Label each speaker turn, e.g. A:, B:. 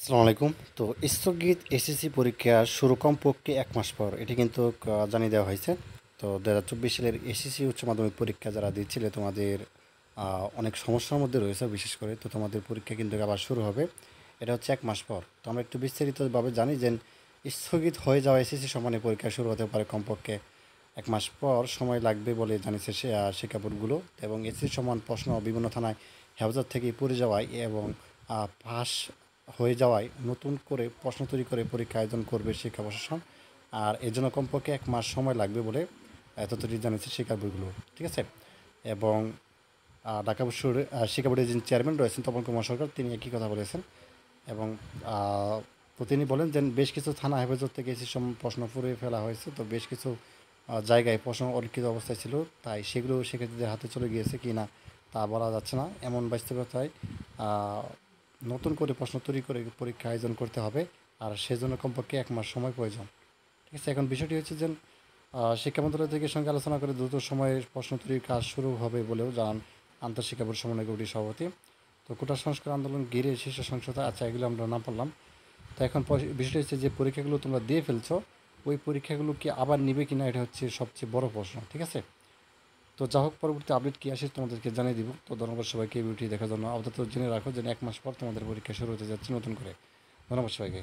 A: আসসালামু আলাইকুম। তো স্থগিত এসএসসি পরীক্ষা শুরু কমপক্ষে ১ মাস পর এটি কিন্তু জানিয়ে দেওয়া হয়েছে। তো ২০২৪ সালের এসএসসি উচ্চ মাধ্যমিক পরীক্ষা যারা দিচ্ছিলে তোমাদের অনেক সমস্যার মধ্যে রয়েছে বিশেষ করে। তো তোমাদের পরীক্ষা কিন্তু আবার শুরু হবে। এটা হচ্ছে ১ মাস পর। তো আমরা একটু বিস্তারিতভাবে জানি যে স্থগিত হয়ে যাওয়া এসএসসি সম্মানের পরীক্ষা শুরু হতে পারে কমপক্ষে ১ মাস পর সময় লাগবে বলে জানিয়েছে শিক্ষা বোর্ডগুলো। এবং এসএসসি সমান প্রশ্ন বিভিন্ন থানায় হেফাজত থেকে পড়ে যাওয়ায় এবং ফাঁস হয়ে যাওয়ায় নতুন করে প্রশ্ন তৈরি করে পরীক্ষা আয়োজন করবে শিক্ষা প্রশাসন। আর এর জন্য কমপক্ষে ১ মাস সময় লাগবে বলে তথ্যটি জানিয়েছে শিক্ষা বোর্ডগুলো। ঠিক আছে? এবং ঢাকা বিশ্ববিদ্যালয়ের শিক্ষা বোর্ডের যিনি চেয়ারম্যান রয়েছেন তপন কুমার সরকার তিনি একই কথা বলেছেন। এবং তো তিনি বলেন যে বেশ কিছু থানা হেফাজত থেকে এসব প্রশ্ন পুড়িয়ে ফেলা হয়েছে। তো বেশ কিছু জায়গায় প্রশ্ন অলিখিত অবস্থায় ছিল, তাই সেগুলো শিক্ষার্থীদের হাতে চলে গিয়েছে কি না তা বলা যাচ্ছে না। এমন বাস্তবতায় নতুন করে প্রশ্ন তৈরি করে পরীক্ষা আয়োজন করতে হবে। আর সেজন্য কমপক্ষে ১ মাস সময় প্রয়োজন। ঠিক আছে? এখন বিষয়টি হচ্ছে যে শিক্ষা মন্ত্রণালয় থেকে সঙ্গে আলোচনা করে দ্রুত সময়ে প্রশ্ন তৈরির কাজ শুরু হবে বলেও জানান আন্তঃশিক্ষা বোর্ড সমন্বয় কমিটির সভাপতি। তো কোটা সংস্কার আন্দোলন ঘিরে শীর্ষ সংসদে আচ্ছা এগুলো আমরা না পড়লাম। তো এখন বিষয়টা হচ্ছে যে পরীক্ষাগুলো তোমরা দিয়ে ফেলছো, ওই পরীক্ষাগুলো কি আবার নিবে কিনা এটা হচ্ছে সবচেয়ে বড় প্রশ্ন। ঠিক আছে? তো যা হোক, পরবর্তী আপডেট কী আসে তোমাদেরকে জানিয়ে দিব। তো ধন্যবাদ সবাইকে এই ভিডিওটি দেখার জন্য। আপাতত জেনে রাখো যে ১ মাস পর তোমাদের পরীক্ষা শুরু হতে যাচ্ছে নতুন করে। ধন্যবাদ সবাইকে।